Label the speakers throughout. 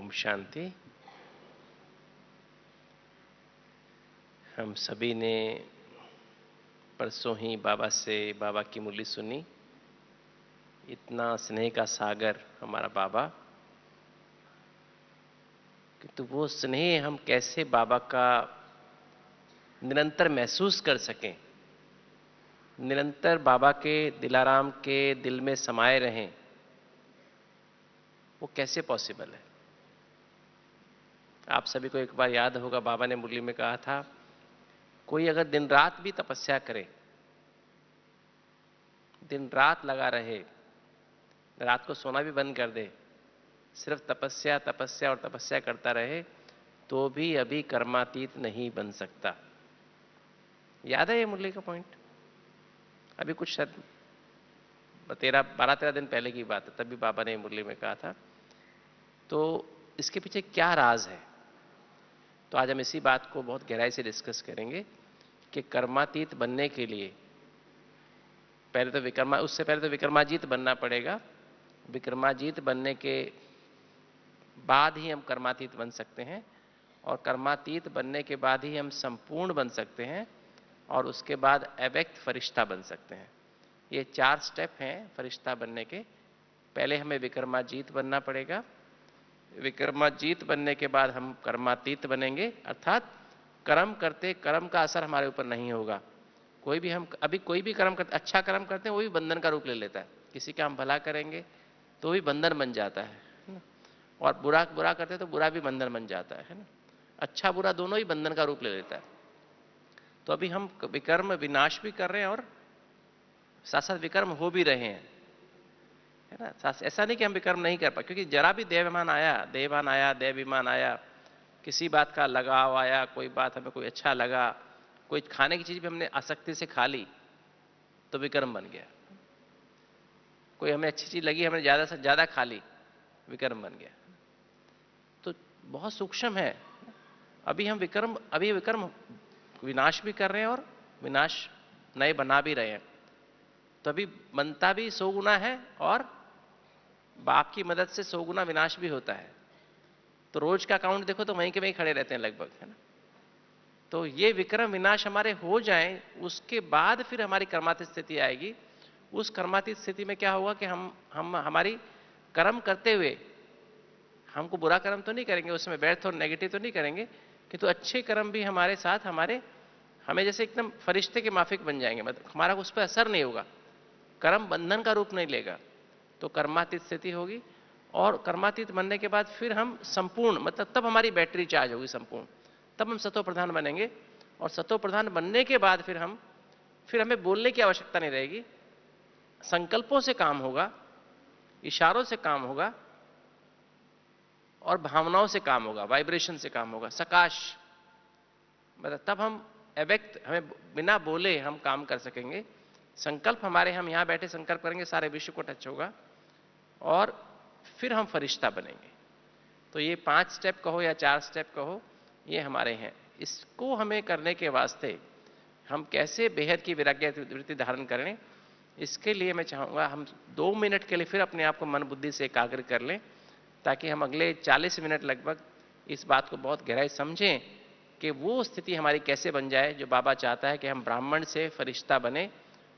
Speaker 1: ओम शांति। हम सभी ने परसों ही बाबा से बाबा की मुरली सुनी। इतना स्नेह का सागर हमारा बाबा, तो वो स्नेह हम कैसे बाबा का निरंतर महसूस कर सकें, निरंतर बाबा के दिलाराम के दिल में समाये रहें, वो कैसे पॉसिबल है। आप सभी को एक बार याद होगा, बाबा ने मुरली में कहा था, कोई अगर दिन रात भी तपस्या करे, दिन रात लगा रहे, रात को सोना भी बंद कर दे, सिर्फ तपस्या तपस्या और तपस्या करता रहे, तो भी अभी कर्मातीत नहीं बन सकता। याद है ये मुरली का पॉइंट? अभी कुछ शायद 12-13 दिन पहले की बात है, तभी बाबा ने मुरली में कहा था। तो इसके पीछे क्या राज है, तो आज हम इसी बात को बहुत गहराई से डिस्कस करेंगे कि कर्मातीत बनने के लिए पहले तो उससे पहले तो विक्रमाजीत बनना पड़ेगा। विक्रमाजीत बनने के बाद ही हम कर्मातीत बन सकते हैं, और कर्मातीत बनने के बाद ही हम संपूर्ण बन सकते हैं, और उसके बाद अव्यक्त फरिश्ता बन सकते हैं। ये 4 स्टेप हैं फरिश्ता बनने के। पहले हमें विक्रमाजीत बनना पड़ेगा, विक्रमाजीत बनने के बाद हम कर्मातीत बनेंगे, अर्थात कर्म करते कर्म का असर हमारे ऊपर नहीं होगा। कोई भी हम अभी कोई भी कर्म करते, अच्छा कर्म करते हैं, वो भी बंधन का रूप ले लेता है। किसी का हम भला करेंगे तो भी बंधन बन जाता है ना? और बुरा बुरा करते तो बुरा भी बंधन बन जाता है ना? अच्छा बुरा दोनों ही बंधन का रूप ले लेता है। तो अभी हम विकर्म विनाश भी कर रहे हैं और साथ साथ विकर्म हो भी रहे हैं, है ना? ऐसा नहीं कि हम विकर्म नहीं कर पाए, क्योंकि जरा भी देवान आया देवाभिमान आया, किसी बात का लगाव आया, कोई बात हमें कोई अच्छा लगा, कोई खाने की चीज भी हमने आसक्ति से खा ली तो विकर्म बन गया। कोई हमें अच्छी चीज लगी, हमने ज्यादा से ज्यादा खा ली, विकर्म बन गया। तो बहुत सूक्ष्म है। अभी विकर्म विनाश भी कर रहे हैं और विनाश नए बना भी रहे हैं। तो अभी बनता भी 100 गुना है और बाप की मदद से 100 गुना विनाश भी होता है। तो रोज का काउंट देखो तो वहीं के वहीं खड़े रहते हैं लगभग, है ना? तो ये विक्रम विनाश हमारे हो जाएं, उसके बाद फिर हमारी कर्मातीत स्थिति आएगी। उस कर्मातीत स्थिति में क्या होगा कि हम हमारी कर्म करते हुए हमको बुरा कर्म तो नहीं करेंगे, उसमें व्यर्थ और नेगेटिव तो नहीं करेंगे, किंतु अच्छे कर्म भी हमारे साथ हमें जैसे एकदम फरिश्ते के माफिक बन जाएंगे। मतलब हमारा उस पर असर नहीं होगा, कर्म बंधन का रूप नहीं लेगा। तो कर्मातीत स्थिति होगी, और कर्मातीत बनने के बाद फिर हम संपूर्ण, मतलब तब हमारी बैटरी चार्ज होगी संपूर्ण, तब हम सतो प्रधान बनेंगे। और सतो प्रधान बनने के बाद फिर हमें बोलने की आवश्यकता नहीं रहेगी, संकल्पों से काम होगा, इशारों से काम होगा, और भावनाओं से काम होगा, वाइब्रेशन से काम होगा, सकाश। मतलब तब हम अव्यक्त, हमें बिना बोले हम काम कर सकेंगे। संकल्प हमारे, हम यहां बैठे संकल्प करेंगे, सारे विश्व को टच होगा, और फिर हम फरिश्ता बनेंगे। तो ये 5 स्टेप कहो या 4 स्टेप कहो, ये हमारे हैं। इसको हमें करने के वास्ते हम कैसे बेहद की वैराग्य वृत्ति धारण करें, इसके लिए मैं चाहूंगा हम 2 मिनट के लिए फिर अपने आप को मन बुद्धि से एकाग्र कर लें, ताकि हम अगले 40 मिनट लगभग इस बात को बहुत गहराई समझें कि वो स्थिति हमारी कैसे बन जाए जो बाबा चाहता है कि हम ब्राह्मण से फरिश्ता बने,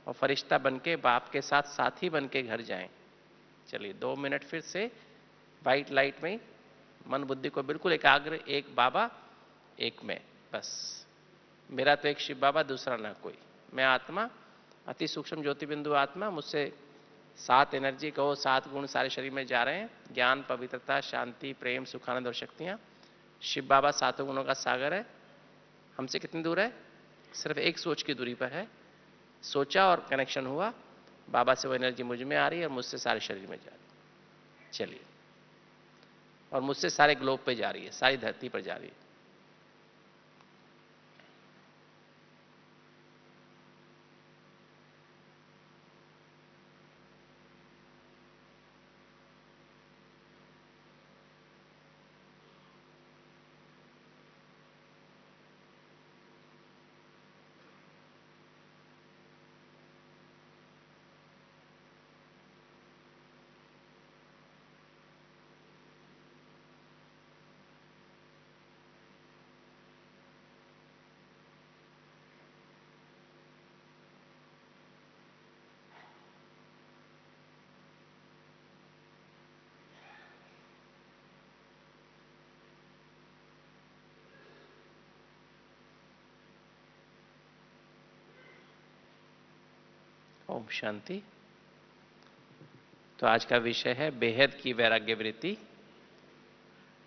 Speaker 1: और फरिश्ता बन के बाप के साथ साथी बन के घर जाएं। चलिए 2 मिनट फिर से वाइट लाइट में मन बुद्धि को बिल्कुल एकाग्र, एक बाबा एक मैं, बस मेरा तो एक शिव बाबा, दूसरा ना कोई। मैं आत्मा, अति सूक्ष्म ज्योति बिंदु आत्मा, मुझसे 7 एनर्जी कहो, 7 गुण सारे शरीर में जा रहे हैं, ज्ञान, पवित्रता, शांति, प्रेम, सुखानंद और शक्तियां। शिव बाबा 7 गुणों का सागर है। हमसे कितनी दूर है? सिर्फ एक सोच की दूरी पर है। सोचा और कनेक्शन हुआ, बाबा से वो एनर्जी मुझ में आ रही है और मुझसे सारे शरीर में जा रही है। चलिए, और मुझसे सारे ग्लोब पे जा रही है, सारी धरती पर जा रही है। ओम शांति। तो आज का विषय है बेहद की वैराग्य वृत्ति।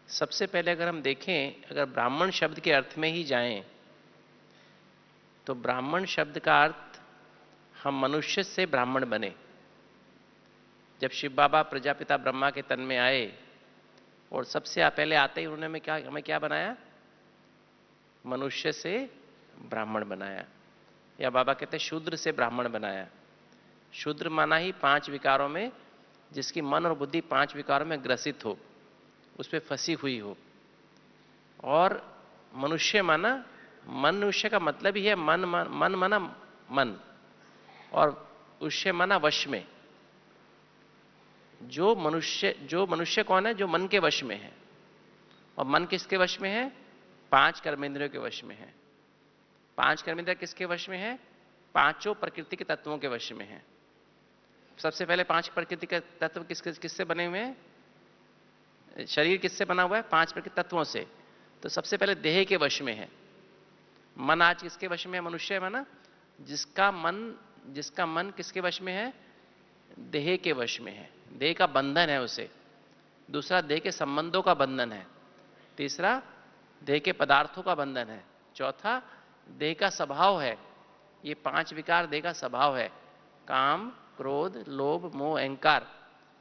Speaker 1: सबसे पहले अगर हम देखें, अगर ब्राह्मण शब्द के अर्थ में ही जाएं, तो ब्राह्मण शब्द का अर्थ हम मनुष्य से ब्राह्मण बने। जब शिव बाबा प्रजापिता ब्रह्मा के तन में आए और सबसे पहले आते ही उन्होंने हमें क्या बनाया? मनुष्य से ब्राह्मण बनाया, या बाबा कहते हैं शूद्र से ब्राह्मण बनाया। शूद्र माना ही 5 विकारों में, जिसकी मन और बुद्धि 5 विकारों में ग्रसित हो, उस पर फंसी हुई हो। और मनुष्य माना, मनुष्य का मतलब ही है मन माना मन, और उष्य माना वश में। जो मनुष्य कौन है? जो मन के वश में है। और मन किसके वश में है? 5 कर्मेंद्रियों के वश में है। 5 कर्मेंद्रिय किसके वश में है? 5 प्रकृति के तत्वों के वश में है। सबसे पहले 5 प्रकृति के तत्व किससे बने हुए हैं? शरीर किससे बना हुआ है? 5 प्रकृति तत्वों से। तो सबसे पहले देह के वश में है। मन आज किसके वश में है? मनुष्य है ना, जिसका मन किसके वश में है? देह के वश में है। देह का बंधन है उसे। दूसरा, देह के संबंधों का बंधन है। तीसरा, देह के पदार्थों का बंधन है। चौथा, देह का स्वभाव है। ये 5 विकार देह का स्वभाव है। काम, क्रोध, लोभ, मोह, अहंकार।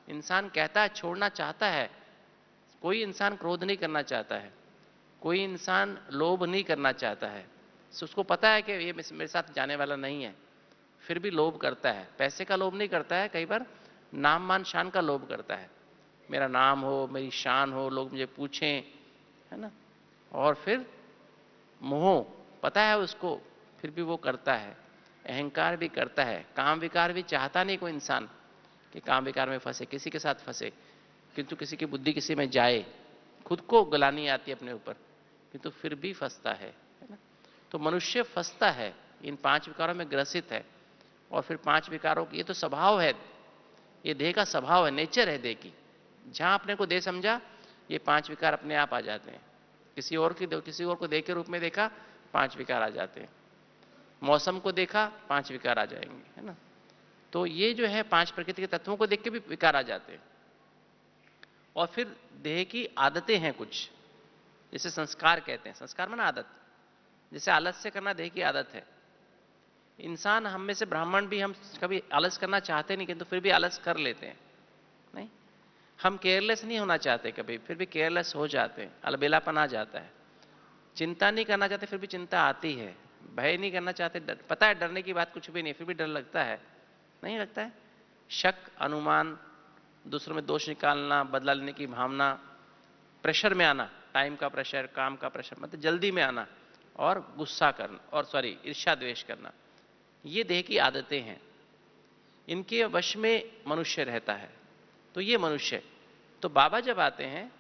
Speaker 1: इंसान कहता है छोड़ना चाहता है। कोई इंसान क्रोध नहीं करना चाहता है, कोई इंसान लोभ नहीं करना चाहता है। उसको पता है कि ये मेरे साथ जाने वाला नहीं है, फिर भी लोभ करता है। पैसे का लोभ नहीं करता है, कई बार नाम मान शान का लोभ करता है। मेरा नाम हो, मेरी शान हो, लोग मुझे पूछें, है ना। और फिर मोह, पता है उसको, फिर भी वो करता है। अहंकार भी करता है। काम विकार भी चाहता नहीं कोई इंसान कि काम विकार में फंसे, किसी के साथ फंसे, किंतु किसी की बुद्धि किसी में जाए। खुद को गलानी आती है अपने ऊपर, किंतु फिर भी फंसता है ना। तो मनुष्य फंसता है, इन 5 विकारों में ग्रसित है। और फिर 5 विकारों की, ये तो स्वभाव है, ये देह का स्वभाव है, नेचर है देह की। जहां अपने को देह समझा, ये 5 विकार अपने आप आ जाते हैं। किसी और को देह के रूप में देखा, 5 विकार आ जाते हैं। मौसम को देखा, 5 विकार आ जाएंगे, है ना। तो ये जो है 5 प्रकृति के तत्वों को देख के भी विकार आ जाते हैं। और फिर देह की आदतें हैं कुछ, जैसे संस्कार कहते हैं। संस्कार माना आदत। जैसे आलस्य करना देह की आदत है। इंसान, हम में से ब्राह्मण भी, हम कभी आलस करना चाहते नहीं, किंतु फिर भी आलस कर लेते हैं। नहीं, हम केयरलेस नहीं होना चाहते कभी, फिर भी केयरलेस हो जाते हैं। अलबेलापन आ जाता है। चिंता नहीं करना चाहते, फिर भी चिंता आती है। भय नहीं करना चाहते, पता है डरने की बात कुछ भी नहीं, फिर भी डर लगता है। नहीं लगता है? शक, अनुमान, दूसरों में दोष निकालना, बदला लेने की भावना, प्रेशर में आना, टाइम का प्रेशर, काम का प्रेशर, मतलब जल्दी में आना, और गुस्सा करना, और ईर्ष्या द्वेष करना, ये देह की आदतें हैं। इनके वश में मनुष्य रहता है। तो ये मनुष्य, तो बाबा जब आते हैं,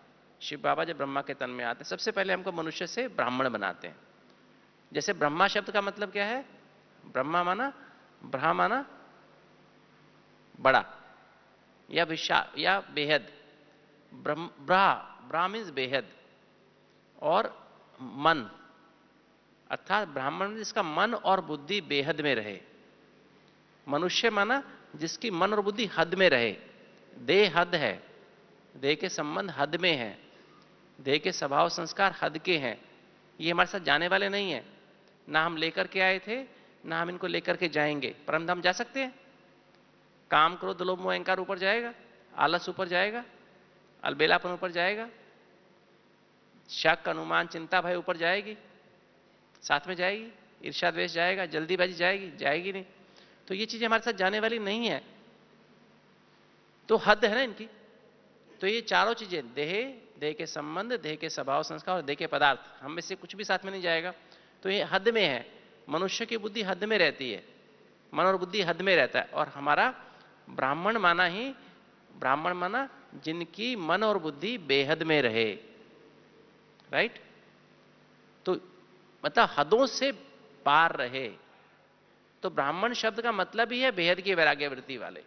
Speaker 1: शिव बाबा जब ब्रह्मा के तन में आते हैं, सबसे पहले हमको मनुष्य से ब्राह्मण बनाते हैं। जैसे ब्रह्मा शब्द का मतलब क्या है? ब्रह्मा माना, ब्रह्मा माना बड़ा, या विशाल, या बेहद। ब्रा मीन्स बेहद, और मन, अर्थात ब्राह्मण जिसका मन और बुद्धि बेहद में रहे। मनुष्य माना जिसकी मन और बुद्धि हद में रहे। देह हद है, देह के संबंध हद में है, देह के स्वभाव संस्कार हद के हैं। ये हमारे साथ जाने वाले नहीं है। ना हम लेकर के आए थे, ना हम इनको लेकर के जाएंगे। परंतु हम जा सकते हैं। काम, क्रोध, लोभ, मोह, अहंकार ऊपर जाएगा, आलस ऊपर जाएगा, अलबेलापन ऊपर जाएगा, शक, अनुमान, चिंता, भय ऊपर जाएगी, साथ में जाएगी। ईर्ष्या द्वेष जाएगा, जल्दीबाजी जाएगी नहीं। तो ये चीजें हमारे साथ जाने वाली नहीं है। तो हद है ना इनकी। तो ये चारों चीजें, देह के संबंध, देह के स्वभाव संस्कार और देह के पदार्थ, हम में से कुछ भी साथ में नहीं जाएगा। तो ये हद में है। मनुष्य की बुद्धि हद में रहती है, मन और बुद्धि हद में रहता है। और हमारा ब्राह्मण माना जिनकी मन और बुद्धि बेहद में रहे। राइट? तो मतलब हदों से पार रहे। तो ब्राह्मण शब्द का मतलब ही है बेहद की वैराग्य वृत्ति वाले।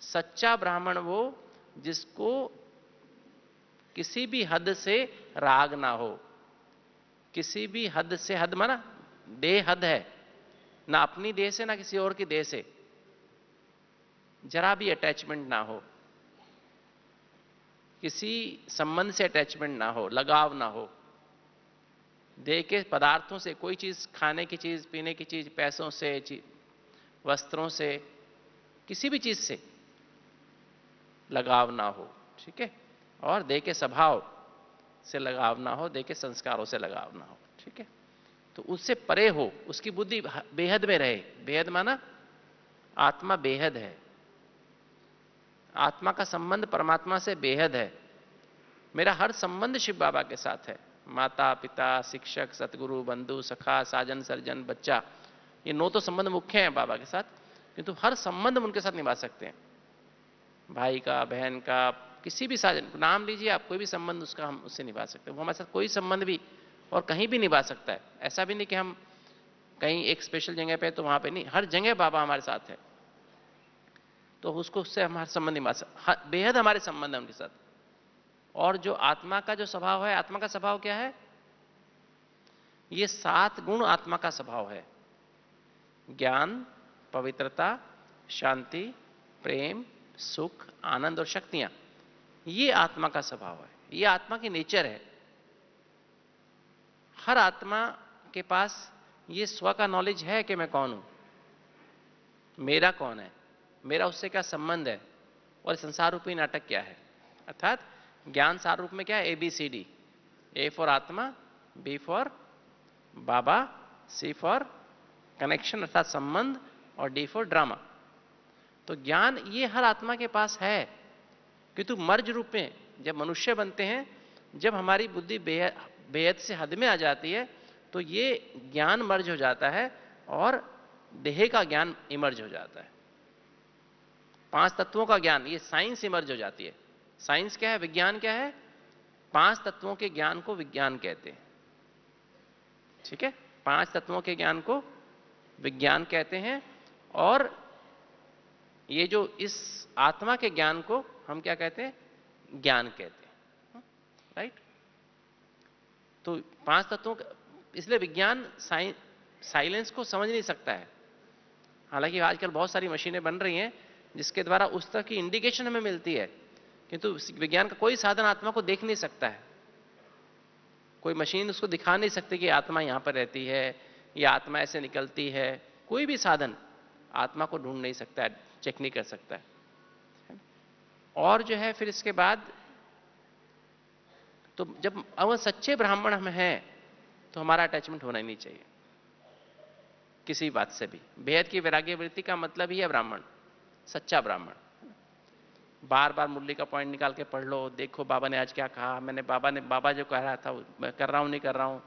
Speaker 1: सच्चा ब्राह्मण वो जिसको किसी भी हद से राग ना हो। किसी भी हद से, हद माना देह हद है, ना अपनी देह से ना किसी और की देह से। जरा भी अटैचमेंट ना हो, किसी संबंध से अटैचमेंट ना हो, लगाव ना हो, देह के पदार्थों से, कोई चीज, खाने की चीज, पीने की चीज, पैसों से, वस्त्रों से, किसी भी चीज से लगाव ना हो, ठीक है। और देह के स्वभाव से लगाव ना हो, देह के संस्कारों से लगाव ना हो, ठीक है। तो उससे परे हो, उसकी बुद्धि बेहद में रहे। बेहद माना आत्मा बेहद है, आत्मा का संबंध परमात्मा से बेहद है। मेरा हर संबंध शिव बाबा के साथ है, माता पिता, शिक्षक, सतगुरु, बंधु, सखा, साजन, सर्जन, बच्चा, ये 9 तो संबंध मुख्य हैं बाबा के साथ, किंतु हर संबंध हम उनके साथ निभा सकते हैं। भाई का, बहन का, किसी भी साजन, नाम लीजिए आप, कोई भी संबंध उसका हम उससे निभा सकते हैं। वो हमारे साथ कोई संबंध भी और कहीं भी निभा सकता है। ऐसा भी नहीं कि हम कहीं एक स्पेशल जगह पे तो वहां पे नहीं, हर जगह बाबा हमारे साथ है, तो उसको उससे हमारा संबंध निभा सकते, बेहद हमारे संबंध है उनके साथ। और जो आत्मा का जो स्वभाव है, आत्मा का स्वभाव क्या है? ये 7 गुण आत्मा का स्वभाव है। ज्ञान, पवित्रता, शांति, प्रेम, सुख, आनंद और शक्तियां, ये आत्मा का स्वभाव है, ये आत्मा की नेचर है। हर आत्मा के पास ये स्व का नॉलेज है कि मैं कौन हूं, मेरा कौन है, मेरा उससे क्या संबंध है, और संसार रूपी नाटक क्या है। अर्थात ज्ञान सार रूप में क्या है? ABCD। A फॉर आत्मा, B for Baba, C for connection अर्थात संबंध, और D फॉर ड्रामा। तो ज्ञान ये हर आत्मा के पास है, किंतु मर्ज रूप में जब मनुष्य बनते हैं, जब हमारी बुद्धि बेहद से हद में आ जाती है, तो ये ज्ञान मर्ज हो जाता है और देह का ज्ञान इमर्ज हो जाता है। 5 तत्वों का ज्ञान, ये साइंस इमर्ज हो जाती है। साइंस क्या है? विज्ञान क्या है? 5 तत्वों के ज्ञान को विज्ञान कहते हैं, ठीक है। 5 तत्वों के ज्ञान को विज्ञान कहते हैं, और ये जो इस आत्मा के ज्ञान को हम क्या कहते हैं? ज्ञान कहते हैं, राइट। तो 5 तत्वों, इसलिए विज्ञान साइलेंस को समझ नहीं सकता है। हालांकि आजकल बहुत सारी मशीनें बन रही हैं जिसके द्वारा उस तरह की इंडिकेशन हमें मिलती है, किंतु विज्ञान का कोई साधन आत्मा को देख नहीं सकता है। कोई मशीन उसको दिखा नहीं सकती कि आत्मा यहां पर रहती है या आत्मा ऐसे निकलती है। कोई भी साधन आत्मा को ढूंढ नहीं सकता है, चेक नहीं कर सकता है। और जो है फिर इसके बाद, तो जब अगर सच्चे ब्राह्मण हम हैं तो हमारा अटैचमेंट होना ही नहीं चाहिए किसी बात से भी। बेहद की वैराग्य वृत्ति का मतलब ही है ब्राह्मण, सच्चा ब्राह्मण। बार बार मुरली का पॉइंट निकाल के पढ़ लो, देखो बाबा ने आज क्या कहा, बाबा जो कह रहा था मैं कर रहा हूं नहीं कर रहा हूं।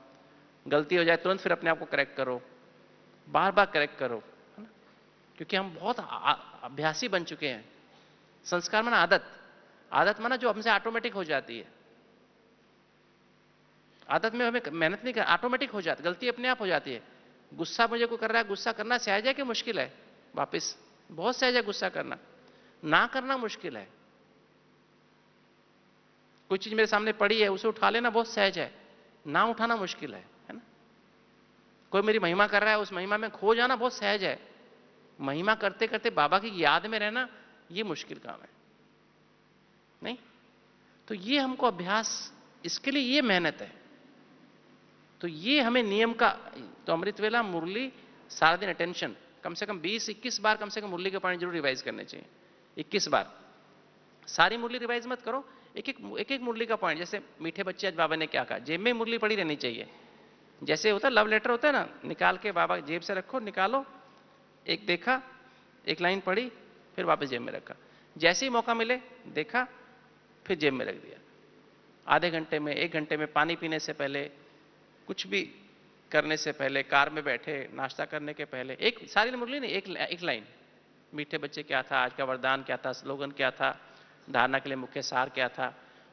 Speaker 1: गलती हो जाए तुरंत फिर अपने आप को करेक्ट करो, बार बार करेक्ट करो, है ना। क्योंकि हम बहुत अभ्यासी बन चुके हैं। संस्कार माना आदत, आदत माना जो हमसे ऑटोमेटिक हो जाती है। आदत में हमें मेहनत नहीं कर, ऑटोमेटिक हो जाती, गलती अपने आप हो जाती है। गुस्सा मुझे को कर रहा है, गुस्सा करना सहज है कि मुश्किल है? वापस बहुत सहज है गुस्सा करना, ना करना मुश्किल है। कोई चीज मेरे सामने पड़ी है, उसे उठा लेना बहुत सहज है, ना उठाना मुश्किल है ना। कोई मेरी महिमा कर रहा है, उस महिमा में खो जाना बहुत सहज है। महिमा करते करते बाबा की याद में रहना ये मुश्किल काम है, नहीं। तो ये हमको अभ्यास, इसके लिए ये मेहनत है। तो ये हमें नियम का, तो अमृत वेला मुरली सारा दिन अटेंशन, कम से कम 20-21 बार कम से कम मुरली के पॉइंट जरूर रिवाइज करने चाहिए। 21 बार, सारी मुरली रिवाइज मत करो, एक एक मुरली का पॉइंट। जैसे मीठे बच्चे आज बाबा ने क्या कहा, जेब में मुरली पड़ी रहनी चाहिए। जैसे होता है लव लेटर होता है ना, निकाल के बाबा जेब से रखो, निकालो, एक देखा, एक लाइन पढ़ी, फिर वापस जेब में रखा। जैसे ही मौका मिले देखा, फिर जेब में रख दिया। आधे घंटे में, 1 घंटे में, पानी पीने से पहले, कुछ भी करने से पहले, कार में बैठे, नाश्ता करने के पहले, एक सारी मुरली नहीं, एक लाइन। मीठे बच्चे क्या था, आज का वरदान क्या था, स्लोगन क्या था, धारणा के लिए मुख्य सार क्या था।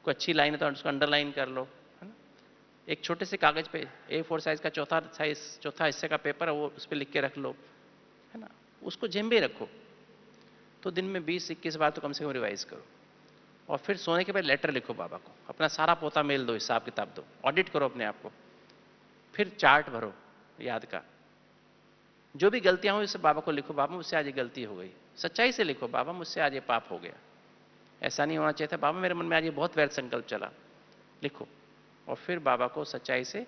Speaker 1: कोई अच्छी लाइन है तो उसको अंडरलाइन कर लो, है ना। एक छोटे से कागज पे A4 साइज का चौथा हिस्से का पेपर है, वो उस पर लिख के रख लो, है ना। उसको जेब में रखो। तो दिन में 20-21 बार तो कम से कम रिवाइज करो। और फिर सोने के बाद लेटर लिखो बाबा को, अपना सारा पोता मेल दो, हिसाब किताब दो, ऑडिट करो अपने आप को। फिर चार्ट भरो याद का, जो भी गलतियां हुई उसे बाबा को लिखो, बाबा मुझसे आज ये गलती हो गई। सच्चाई से लिखो, बाबा मुझसे आज ये पाप हो गया, ऐसा नहीं होना चाहिए था, बाबा मेरे मन में आज ये बहुत वैर संकल्प चला, लिखो। और फिर बाबा को सच्चाई से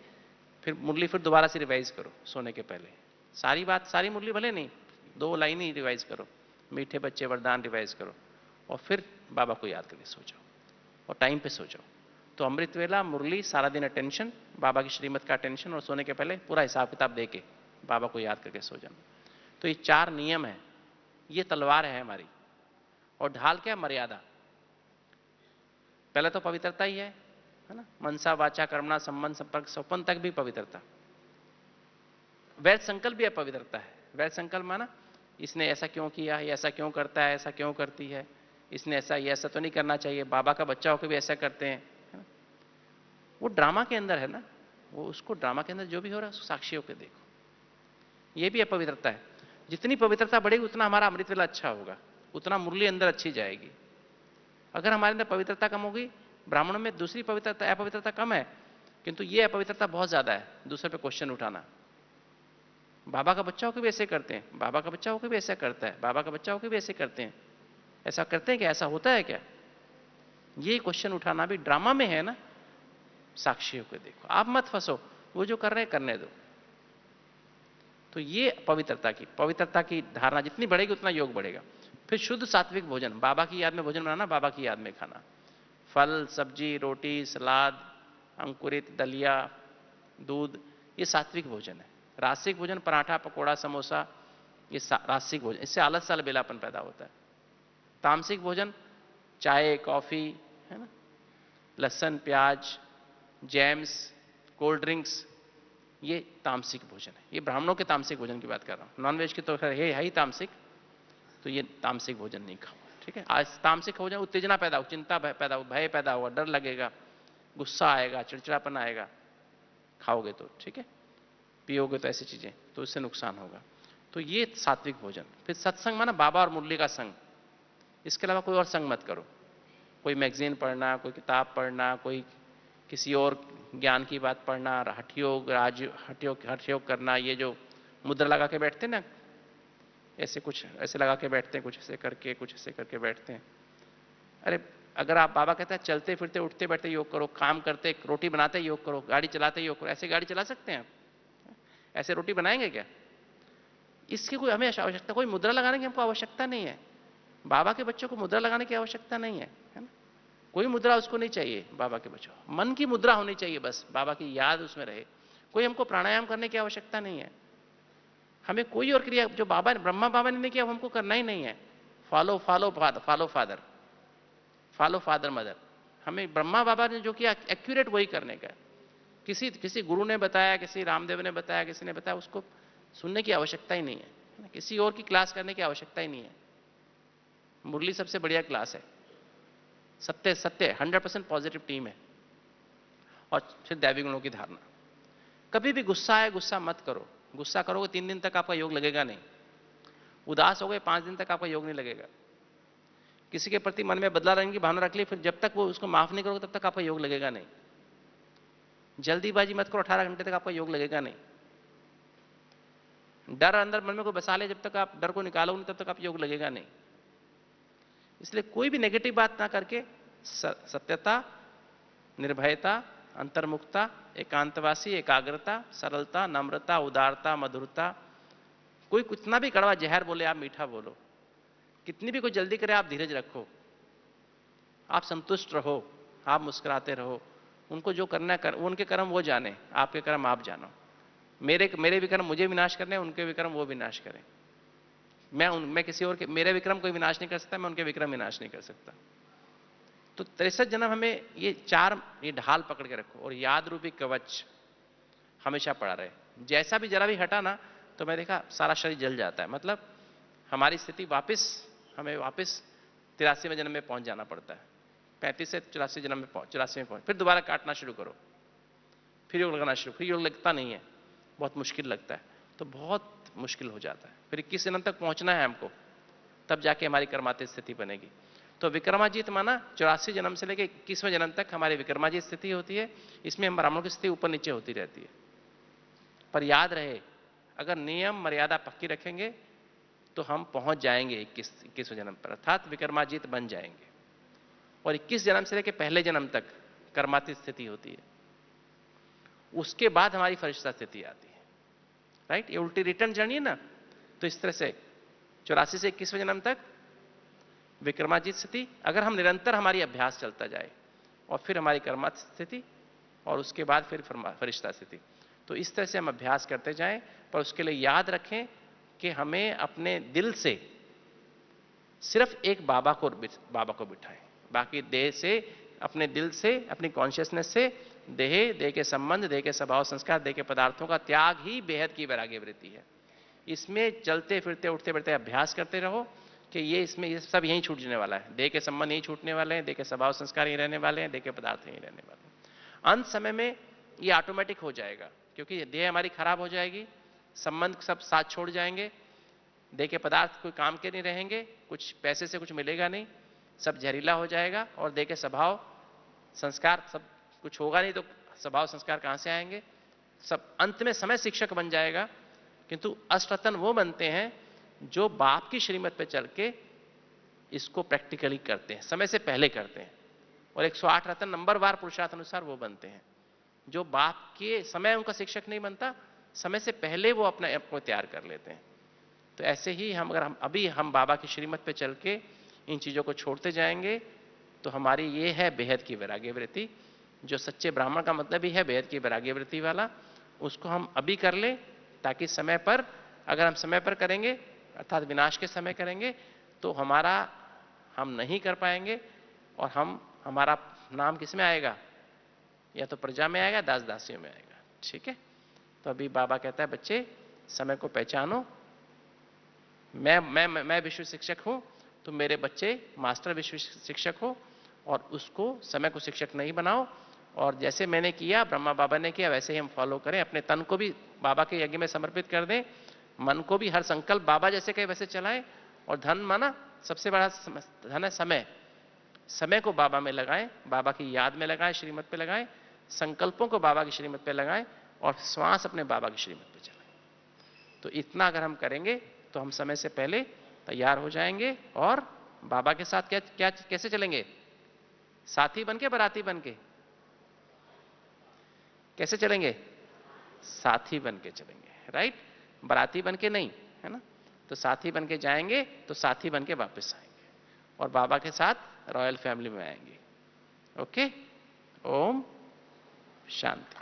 Speaker 1: फिर मुरली फिर दोबारा से रिवाइज करो सोने के पहले। सारी बात, सारी मुरली भले नहीं, 2 लाइन ही रिवाइज करो, मीठे बच्चे वरदान रिवाइज करो, और फिर बाबा को याद करके सो जाओ और टाइम पे सो जाओ। तो अमृत वेला, मुरली, सारा दिन अटेंशन, बाबा की श्रीमत का अटेंशन, और सोने के पहले पूरा हिसाब किताब दे के बाबा को याद करके सो जाना। तो ये 4 नियम है, ये तलवार है हमारी। और ढाल क्या है? मर्यादा। पहले तो पवित्रता ही है ना, मनसा वाचा कर्मणा संबंध संपर्क स्वपन तक भी पवित्रता। वैध संकल्प भी पवित्रता है। वैध संकल्प माना इसने ऐसा क्यों किया, ये ऐसा क्यों करता है, ऐसा क्यों करती है, इसने ऐसा, ये ऐसा तो नहीं करना चाहिए, बाबा का बच्चा होकर भी ऐसा करते हैं, है ना? वो ड्रामा के अंदर है ना, वो उसको ड्रामा के अंदर जो भी हो रहा है उसको साक्षी होकर देखो। ये भी अपवित्रता है। जितनी पवित्रता बढ़ेगी उतना हमारा अमृत वेला अच्छा होगा, उतना मुरली अंदर अच्छी जाएगी। अगर हमारे अंदर पवित्रता कम होगी, ब्राह्मणों में दूसरी पवित्रता, अपवित्रता कम है, किंतु ये अपवित्रता बहुत ज्यादा है, दूसरे पे क्वेश्चन उठाना। बाबा का बच्चा होकर भी ऐसे करते हैं, बाबा का बच्चा होकर भी ऐसा करता है, बाबा का बच्चा होकर भी ऐसे करते हैं, ऐसा करते हैं क्या, ऐसा होता है क्या? ये क्वेश्चन उठाना भी ड्रामा में है ना। साक्षी होकर देखो, आप मत फंसो, वो जो कर रहे हैं करने दो। तो ये पवित्रता की धारणा जितनी बढ़ेगी उतना योग बढ़ेगा। फिर शुद्ध सात्विक भोजन, बाबा की याद में भोजन बनाना, बाबा की याद में खाना। फल, सब्जी, रोटी, सलाद, अंकुरित दलिया, दूध, ये सात्विक भोजन है। रासिक भोजन पराठा, पकोड़ा, समोसा, ये रासिक भोजन, इससे आलस साल बेलापन पैदा होता है। तामसिक भोजन चाय, कॉफी, है ना, लहसुन, प्याज, जैम्स, कोल्ड ड्रिंक्स, ये तामसिक भोजन है। ये ब्राह्मणों के तामसिक भोजन की बात कर रहा हूं, नॉनवेज की तो है ही तामसिक, तो ये तामसिक भोजन नहीं खाओ, ठीक है। आज तामसिक भोजन उत्तेजना पैदा हो, चिंता पैदा हो, भय पैदा होगा, डर लगेगा, गुस्सा आएगा, चिड़चिड़ापन आएगा, खाओगे तो, ठीक है, पियोगे तो ऐसी चीजें, तो इससे नुकसान होगा। तो ये सात्विक भोजन। फिर सत्संग माना बाबा और मुरली का संग, इसके अलावा कोई और संग मत करो। कोई मैगजीन पढ़ना, कोई किताब पढ़ना, कोई किसी और ज्ञान की बात पढ़ना, हठयोग, हठयोग करना, ये जो मुद्रा लगा के बैठते हैं ना, ऐसे कुछ ऐसे लगा के बैठते हैं, कुछ ऐसे करके, कुछ ऐसे करके बैठते हैं। अरे अगर आप, बाबा कहता है चलते फिरते उठते बैठते योग करो, काम करते रोटी बनाते योग करो, गाड़ी चलाते योग करो, ऐसे गाड़ी चला सकते हैं आप? ऐसे रोटी बनाएंगे क्या? इसकी कोई हमें आवश्यकता, कोई मुद्रा लगाने की हमको आवश्यकता नहीं है। बाबा के बच्चों को मुद्रा लगाने की आवश्यकता नहीं है, है ना। कोई मुद्रा उसको नहीं चाहिए, बाबा के बच्चों मन की मुद्रा होनी चाहिए, बस बाबा की याद उसमें रहे। कोई हमको प्राणायाम करने की आवश्यकता नहीं है, हमें कोई और क्रिया जो बाबा ब्रह्मा बाबा ने नहीं किया हमको करना ही नहीं है। Follow follow follow father, follow father mother, हमें ब्रह्मा बाबा ने जो किया एक्यूरेट वही करने का। किसी गुरु ने बताया, किसी रामदेव ने बताया, किसी ने बताया, उसको सुनने की आवश्यकता ही नहीं है, किसी और की क्लास करने की आवश्यकता ही नहीं है। मुरली सबसे बढ़िया क्लास है, सत्य सत्य 100% पॉजिटिव टीम है। और फिर दैवी गुणों की धारणा। कभी भी गुस्सा है, गुस्सा मत करो। गुस्सा करोगे 3 दिन तक आपका योग लगेगा नहीं। उदास हो गए 5 दिन तक आपका योग नहीं लगेगा। किसी के प्रति मन में बदला रहने की भावना रख ली, फिर जब तक वो उसको माफ नहीं करोगे तब तक आपका योग लगेगा नहीं। जल्दीबाजी मत करो, 18 घंटे तक आपका योग लगेगा नहीं। डर अंदर मन में कोई बसा ले, जब तक आप डर को निकालोगे नहीं तब तक आप योग लगेगा नहीं। इसलिए कोई भी नेगेटिव बात ना करके सत्यता, निर्भयता, अंतर्मुखता, एकांतवासी, एकाग्रता, सरलता, नम्रता, उदारता, मधुरता। कोई कितना भी कड़वा जहर बोले आप मीठा बोलो, कितनी भी कोई जल्दी करे आप धीरज रखो, आप संतुष्ट रहो, आप मुस्कुराते रहो। उनको जो करना है उनके कर्म वो जाने, आपके कर्म आप जानो। मेरे विक्रम मुझे विनाश करने, उनके विक्रम वो विनाश करें। मैं किसी और के, मेरे विक्रम कोई विनाश नहीं कर सकता, मैं उनके विक्रम विनाश नहीं कर सकता। तो 63 जन्म हमें ये ढाल पकड़ के रखो और याद रूपी कवच हमेशा पड़ा रहे। जैसा भी जरा भी हटा ना तो मैं देखा सारा शरीर जल जाता है। मतलब हमारी स्थिति हमें वापस 83वें जन्म में पहुंच जाना पड़ता है। 35 से 84 जन्म में 84 में पहुंच, फिर दोबारा काटना शुरू करो, फिर योग लगाना शुरू, फिर योग लगता नहीं है, बहुत मुश्किल लगता है, तो बहुत मुश्किल हो जाता है। फिर 21 जन्म तक पहुंचना है हमको, तब जाके हमारी कर्मातीत स्थिति बनेगी। तो विक्रमाजीत माना 84 जन्म से लेकर 21वें जन्म तक हमारी विक्रमाजीत स्थिति होती है। इसमें हम ब्राह्मणों की स्थिति ऊपर नीचे होती रहती है। पर याद रहे अगर नियम मर्यादा पक्की रखेंगे तो हम पहुंच जाएंगे 21वें जन्म पर, अर्थात विक्रमाजीत बन जाएंगे। और 21 जन्म से लेकर पहले जन्म तक कर्मातीत स्थिति होती है, उसके बाद हमारी फरिश्ता स्थिति आती है, राइट? ये उल्टी रिटर्न जर्नी है ना। तो इस तरह से 84 से 21वें जन्म तक विक्रमाजीत स्थिति, अगर हम निरंतर हमारी अभ्यास चलता जाए, और फिर हमारी कर्मातीत स्थिति, और उसके बाद फिर फरिश्ता स्थिति। तो इस तरह से हम अभ्यास करते जाएं, पर उसके लिए याद रखें कि हमें अपने दिल से सिर्फ एक बाबा को बिठाएं, बाकी देह से, अपने दिल से, अपनी कॉन्शियसनेस से देह के संबंध, देह के स्वभाव संस्कार, देह के पदार्थों का त्याग ही बेहद की वैराग्य वृत्ति है। इसमें चलते फिरते उठते बैठते अभ्यास करते रहो कि इसमें ये सब यहीं छूटने वाला है, देह के संबंध यहीं छूटने वाले हैं, देह के स्वभाव संस्कार यहीं रहने वाले हैं, देह के पदार्थ यहीं रहने वाले हैं। अंत समय में ये ऑटोमेटिक हो जाएगा, क्योंकि देह हमारी खराब हो जाएगी, संबंध सब साथ छोड़ जाएंगे, देह के पदार्थ कोई काम के नहीं रहेंगे, कुछ पैसे से कुछ मिलेगा नहीं, सब जहरीला हो जाएगा, और देह के स्वभाव संस्कार सब कुछ होगा नहीं, तो स्वभाव संस्कार कहां से आएंगे? सब अंत में समय शिक्षक बन जाएगा। किंतु अष्टरत्न वो बनते हैं जो बाप की श्रीमत पे चल के इसको प्रैक्टिकली करते हैं, समय से पहले करते हैं। और 108 रत्न नंबरवार पुरुषार्थ अनुसार वो बनते हैं जो बाप के समय उनका शिक्षक नहीं बनता, समय से पहले वो अपने आप को तैयार कर लेते हैं। तो ऐसे ही हम बाबा की श्रीमत पे चल के इन चीजों को छोड़ते जाएंगे, तो हमारी ये है बेहद की वैराग्य वृत्ति। जो सच्चे ब्राह्मण का मतलब ही है बेहद की वैराग्य वृत्ति वाला, उसको हम अभी कर लें, ताकि समय पर, अगर हम समय पर करेंगे अर्थात विनाश के समय करेंगे, तो हम नहीं कर पाएंगे, और हमारा नाम किस में आएगा? या तो प्रजा में आएगा, दास दासियों में आएगा। ठीक है? तो अभी बाबा कहता है बच्चे समय को पहचानो, मैं विश्व शिक्षक हूं, तो मेरे बच्चे मास्टर विश्व शिक्षक हो, और उसको समय को शिक्षक नहीं बनाओ। और जैसे मैंने किया, ब्रह्मा बाबा ने किया, वैसे ही हम फॉलो करें। अपने तन को भी बाबा के यज्ञ में समर्पित कर दें, मन को भी हर संकल्प बाबा जैसे कहे वैसे चलाएं, और धन माना सबसे बड़ा धन है समय, समय को बाबा में लगाएं, बाबा की याद में लगाएं, श्रीमत पे लगाएं, संकल्पों को बाबा की श्रीमत पे लगाएं, और श्वास अपने बाबा की श्रीमत पे चलाएं। तो इतना अगर हम करेंगे तो हम समय से पहले तैयार हो जाएंगे, और बाबा के साथ कैसे चलेंगे? साथी बन के, बराती बन के? कैसे चलेंगे? साथी बन के चलेंगे, राइट? बराती बन के नहीं, है ना? तो साथी बन के जाएंगे, तो साथी बन के वापस आएंगे, और बाबा के साथ रॉयल फैमिली में आएंगे। ओके? ओम शांति।